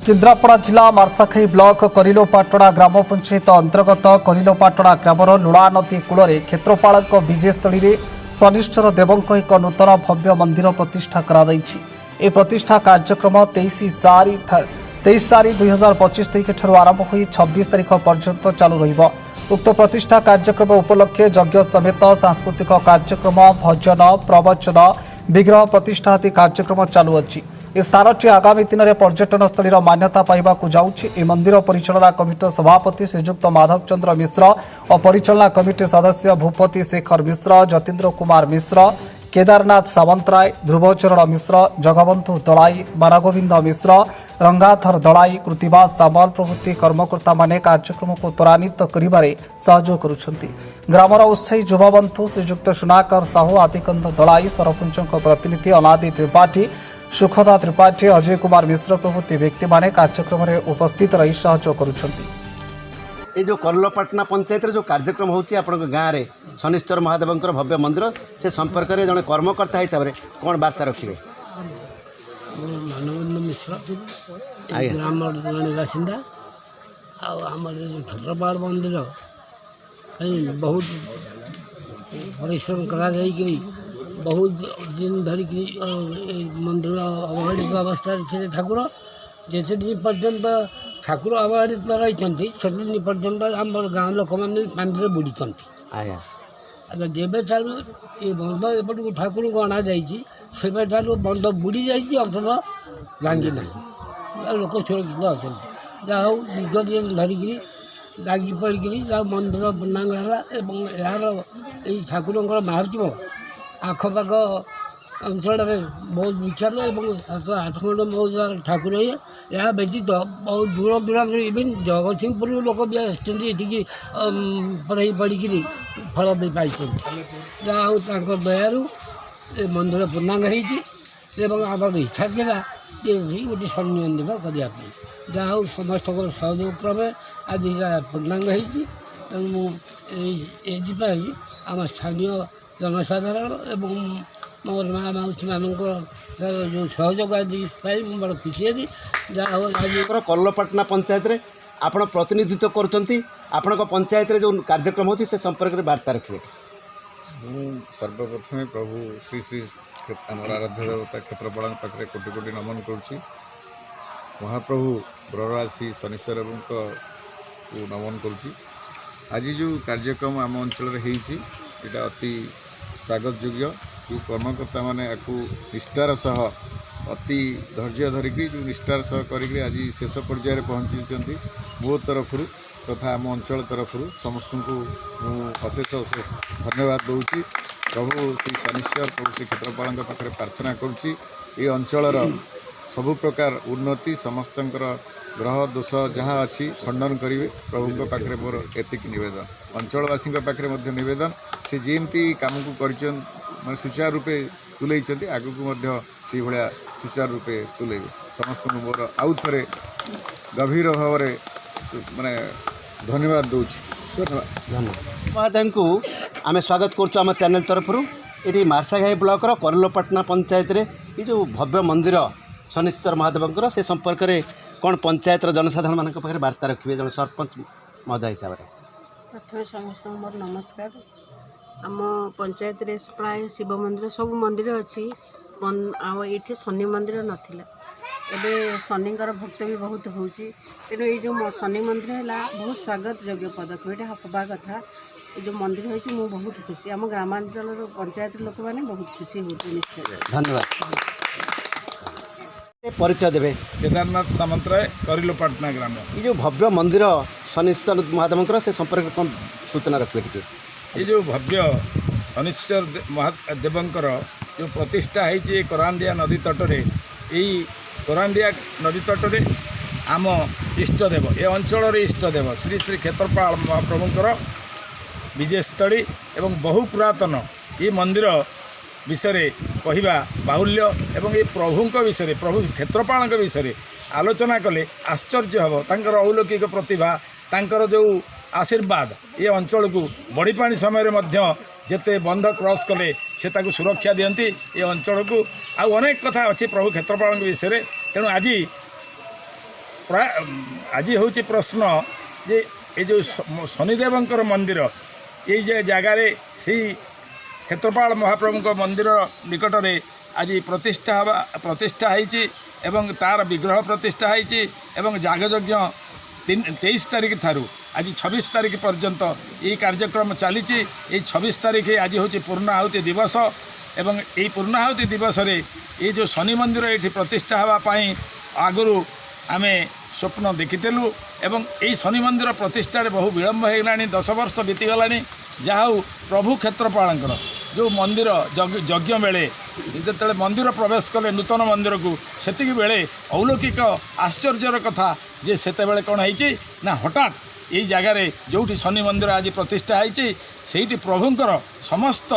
केन्द्रापड़ा जिला मार्साखाई ब्लॉक करिलोपाटଣା ग्राम पंचायत अंतर्गत करिलोपाटଣା ग्रामर लुणा नदी कूल क्षेत्रपाल विजयस्थली में शनिश्चर देवों एक नूतन भव्य मंदिर प्रतिष्ठा कर प्रतिष्ठा कार्यक्रम 23/4/2025 तारीख आरंभ हो 26 तारीख पर्यंत चालू रहिबो। उक्त प्रतिष्ठा कार्यक्रम उपलक्षे यज्ञ समेत सांस्कृतिक कार्यक्रम भजन प्रवचन विग्रह प्रतिष्ठा आदि कार्यक्रम चालू अच्छी। स्थानटी आगामी दिन में पर्यटन स्थली मान्यता पाइबाकु जाउछि। ए मंदिर परिचालना कमिटी सभापति श्रीजुक्त माधव चंद्र मिश्र और परिचालना कमिटी सदस्य भूपति शेखर मिश्र, जतीन्द्र कुमार मिश्र, केदारनाथ सावंतराय, ध्रुवचरण मिश्र, जगबंधु दलाई, मानगोविंद मिश्र, रंगाधर दलाई, कृतिवास सामल प्रभृति कर्मकर्ता माने कार्यक्रम को त्वरान्वित करिबारे सहयोग करुछंती। ग्रामर उत्साही युवबंधु श्रीजुक्त सुनाकर साहू, आदिकंद दलाई, सरपंच प्रतिनिधि अनादि त्रिपाठी, सुखदा त्रिपाठी, अजय कुमार मिश्र प्रभृति व्यक्ति माने कार्यक्रम में उपस्थित रही सहयोग करुछंती। ये जो करिलोपाटଣା पंचायत जो कार्यक्रम होची आपण गाँव में शनिश्चर महादेव भव्य मंदिर से संपर्क में जड़े कर्मकर्ता हिसाब से कौन वार्ता रखिए? मानवेन्द्र मिश्र ग्राम जड़े बासिंदा आमर जो क्षेत्रपाल मंदिर बहुत परिश्रम करा बहुत दिन धरिक मंदिर अवहेलित अवस्था ठाकुर जैसे दिन पर्यंत ठाकुर अवहेलित रही से दिन पर्यंत आम गाँव लोक मैंने पानी बुड़ी अगर जेबे ठारू ये बंध एपट को ठाकुर को अणा जाबे ठारू बंध बुड़ी जाइए अंतत भांगी ना लोक सुरक्षित अच्छा जहाँ हूँ दीर्घ दिन धरिक दागी पड़ी जहाँ मंदिर पूर्णांग है यार ये ठाकुर बाहर आखपाख अंचल में बहुत विख्यात और 7-8 खंड बहुत ठाकुर है। यह व्यतीत बहुत दूर दूरांत इवेन जगतसिंहपुर लोक भी आसती पढ़ाई पढ़ी फल भी पाई जहाँ हूँ दयारू मंदिर पूर्णांग होम इच्छा था गोटे शनि मंदिर करने जहाँ हूँ समस्त सहयोग क्रमे आज पूर्णांग होती आम स्थानीय जनसाधारण एवं मोर माँ मौसी मान जो सहयोग आदि पाई बड़ खुशी है जहाँ आज करिलोपाटଣା पंचायत रे आपण प्रतिनिधित्व करुँच आपण पंचायत रे जो कार्यक्रम होची से संपर्क में वार्ता रखिए। सर्वप्रथम प्रभु श्री श्री आमर आराध्य देवता क्षेत्रपाल पाखे कोटि कोटि नमन करुँची। महाप्रभु ब्ररासी शनिश्चर को नमन करुँची। आज जो कार्यक्रम आम अंचल यहाँ अति स्वागत योग्य जो कर्मकर्ता मैंने आपको निष्ठार सह अति धैर्य धरिक जो निष्ठार सह कर आज शेष पर्यायर पहुँची मो तरफ तथा आम अंचल तरफ समस्त को अशेष अशेष धन्यवाद दूसरी। प्रभु श्री शनिश्चर प्रभु श्री क्षेत्रपाल पाखे प्रार्थना करुँची ये अंचलर सबु प्रकार उन्नति समस्तंकर ग्रह दोष जहाँ अच्छी खंडन करेंगे प्रभु पाखे मोर एतिक नवेदन अंचलवासी पाखे नवेदन से जमी कम को कर सुचारू रूपे तुले आगू से भाया सुचारू रूपे तुलेबे समस्त मोर आउ थे गभीर भाव माने धन्यवाद दूसरी। धन्यवाद को आम स्वागत कर चैनल तरफ ये मार्साघाई ब्लॉक करिलोपाटଣା पंचायत रे ये जो भव्य मंदिर शनिश्चर महादेव से संपर्क में कौन पंचायत जनसाधारण मान पाखे वार्ता रखिए जन सरपंच महोदय हिसाब से? प्रथम समस्त मोर नमस्कार। आम पंचायत रे प्राय शिव मंदिर सब मंदिर अच्छी ये शनि मंदिर नाला एवं शनिकर भक्त भी बहुत होची तेणु ये जो शनि मंदिर है बहुत स्वागत योग्य पदक्षेप यहाँ हवा कथा। ये जो मंदिर होती मुझे बहुत खुशी आम ग्रामांचल पंचायत लोक मैंने बहुत खुशी होती निश्चय। धन्यवाद। परिचय देवे? केदारनाथ सामंतराय करिलोपाटଣା ग्राम। ये जो भव्य मंदिर शनिश्चर महादेव से संपर्क में कौन सूचना रखिए? ये जो भव्य शनिश्चर महादेवंकर जो प्रतिष्ठा है कोरांडिया नदी तटरे यही कोरांडिया नदी तटरे आम इष्टदेव ये अंचल इष्टदेव श्री श्री क्षेत्रपाल महाप्रभुंकर विजयस्थली एवं बहु पुरातन ये मंदिर विषय कहवा बाहुल्य एवं ये प्रभु विषय प्रभु क्षेत्रपाल विषय आलोचना कले आश्चर्य हम तांकर अलौकिक प्रतिभा तांकर जो आशीर्वाद ये अंचल को बड़ीपाणी समय जेते बंध क्रॉस कले से सुरक्षा दियंती ये अंचल को अनेक कथा अच्छी प्रभु क्षेत्रपाल विषय तेणु आज आज हूँ प्रश्न जे ये जो शनिदेवंकर मंदिर ये जगार से क्षेत्रपाल महाप्रभु मंदिर निकट में आज प्रतिष्ठा होती एवं तार विग्रह प्रतिष्ठा होती एवं यागयज्ञ 23 तारीख ठारू आज 26 तारीख पर्यंत ये कार्यक्रम चली 26 तारीख आज हूँ पूर्णाहुति दिवस एवं ये पूर्णाहुति दिवस रे ये जो शनि मंदिर ये प्रतिष्ठा होगापाई आगु आम स्वप्न देखीलु एवं यही शनि मंदिर प्रतिष्ठार बहु विलम्ब होगा 10 वर्ष बीतीगला जहाँ प्रभु क्षेत्रपाल जो मंदिर यज्ञ बेले जो मंदिर प्रवेश कले नूतन मंदिर को सेतिकी बेले अलौकिक आश्चर्यर कथा जे सेते बेले कौन है ना हठात यही जगार जो शनि मंदिर आज प्रतिष्ठा होती से प्रभुंकर समस्त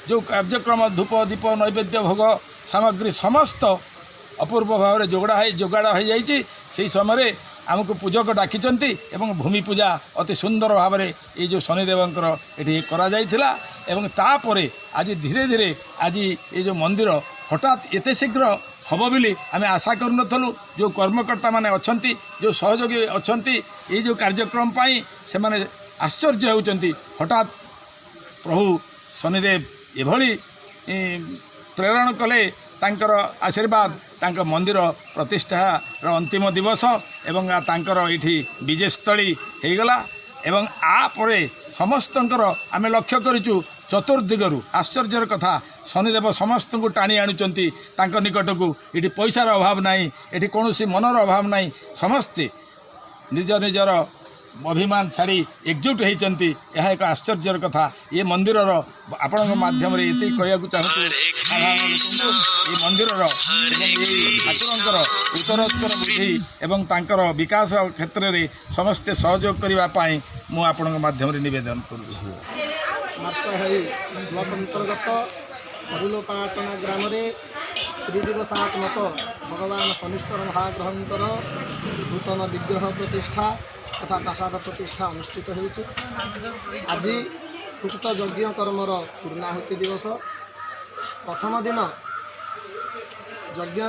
जो कार्यक्रम धूप दीप नैवेद्य भोग सामग्री समस्त अपूर्व भाव में जोगाड़ हो जाइए से समय आमको पूजक डाकिचंती एवं भूमि पूजा अति सुंदर भाव में ये जो शनिदेवंकर ये करा जाइथिला एवं तापरे आज धीरे धीरे आज ये जो मंदिर हठात एते शीघ्र हम बोली आम आशा करूँ जो कर्मकर्ता माने अछंती जो सहयोगी अछंती ये जो कार्यक्रम पाई से माने आश्चर्य होउचंती हठात प्रभु शनिदेव एभली प्रेरण कले तांकर आशीर्वाद तांकर मंदिर प्रतिष्ठार अंतिम दिवस एवं तांकर ये विजयस्थली हो गला एवं आपरे समस्तंकर आम लक्ष्य करूँ चतुर्दिगरु आश्चर्यर कथा शनिदेव समस्त को टाणी आणुचंती तांकर निकट को ये पैसार अभाव नहीं ये कौन मनर अभाव नहीं समस्ते निज निजर अभिमान छाड़ी एकजुट होती यह एक आश्चर्यर कथा ये मंदिर आपण माध्यम ये कहूँ चाहूँ ये मंदिर ठाकुर उत्तरोत्तर बुद्धि एवं तांकर विकास क्षेत्र में समस्ते सहयोग करने मु आपण माध्यम निवेदन करुँ मार्साघाई ब्लॉक अंतर्गत हरिलोपाटना ग्राम त्रिदिवसात्मक भगवान शनिश्चर महाग्रहंकर नूतन विग्रह प्रतिष्ठा तथा प्रसाद प्रतिष्ठा अनुष्ठित होती आज उक्त यज्ञ कर्मर पूर्णाहुति दिवस प्रथम दिन यज्ञ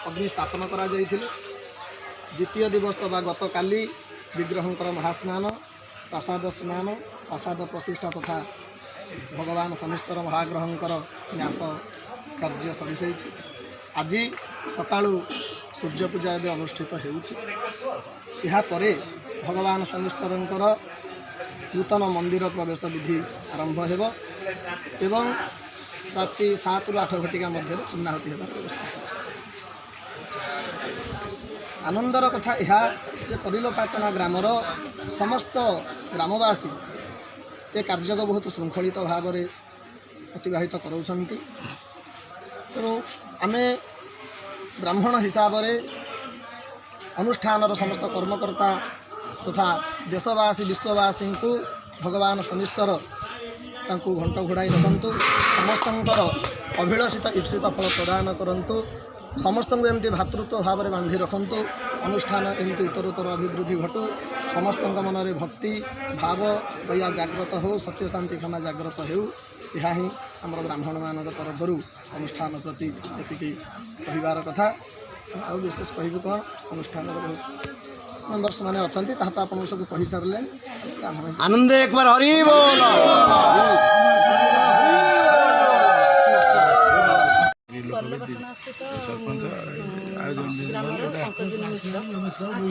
अग्नि स्थापन करा जाइथिले द्वितीय दिवस बा गत काली विग्रहंकर महास्नान प्रसाद स्नान प्रसाद प्रतिष्ठा तथा भगवान शनिश्चर महाग्रहंकर न्यास कार्य सरी आज सकाळु सूर्य पूजा एवं अनुष्ठित होपर भगवान शनिश्चरंकर नूतन मंदिर प्रवेश विधि आरंभ हो एवं राति 7 ରୁ 8 घटिका मध्य पूर्णाहुति होबार व्यवस्था आनंदर कथा यह परिलोपाटना ग्रामर समस्त ग्रामवासी ये कार्य को बहुत श्रृंखलित भाव में अतिबाहित कराउछंती तेणु आम ब्राह्मण हिसाब से अनुष्ठान समस्त कर्मकर्ता तथा देशवासी विश्ववासी को भगवान शनिश्चर तांकु घंट घोड़ाई रखु समस्तंकर अभिलषित ईप्सित फल प्रदान करंतु समस्त को एमती भातृत्व भाव में बांधि रखु अनुष्ठान एमती उत्तरोत्तर अभिवृद्धि घटू समस्त मन में भक्ति भाव दया जागृत हो सत्य शांति क्षमा जागृत हो यह ही आम ब्राह्मण मान तरफ अनुष्ठान प्रति ये कहार कथा आ विशेष कहबू कौन अनुष्ठान बहुत मेम्बर्स मैंने अच्छा तो आप सब कही सारे आनंद एक बार हरि बोल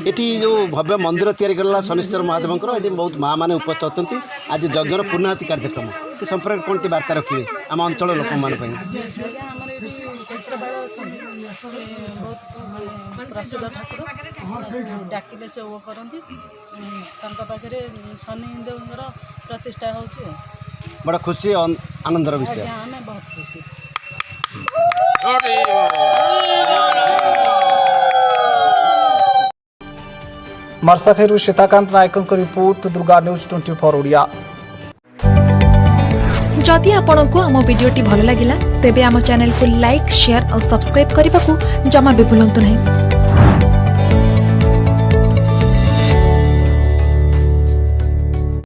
एटी जो भव्य मंदिर तैयारी करला शनिश्चर महादेव ये बहुत माँ मैंने उपस्थित होती आज यज्ञर पूर्णाहुति कार्यक्रम से संपर्क कौन टी वार्ता रखिए आम अंचल लोक मान प्रसिद्ध ठाकुर डाकिले से वो करती पाखे शनिदेवर प्रतिष्ठा हो बड़ा खुशी आनंदर विषय आम बहुत खुशी मार्साघाई सीताकांत नायक रिपोर्ट दुर्गा न्यूज 24 ओडिया। जदि आपंक आम भिडी भल लगा तेब आम चैनल को लाइक शेयर और सब्सक्राइब करने को जमा भी भूलु नहीं।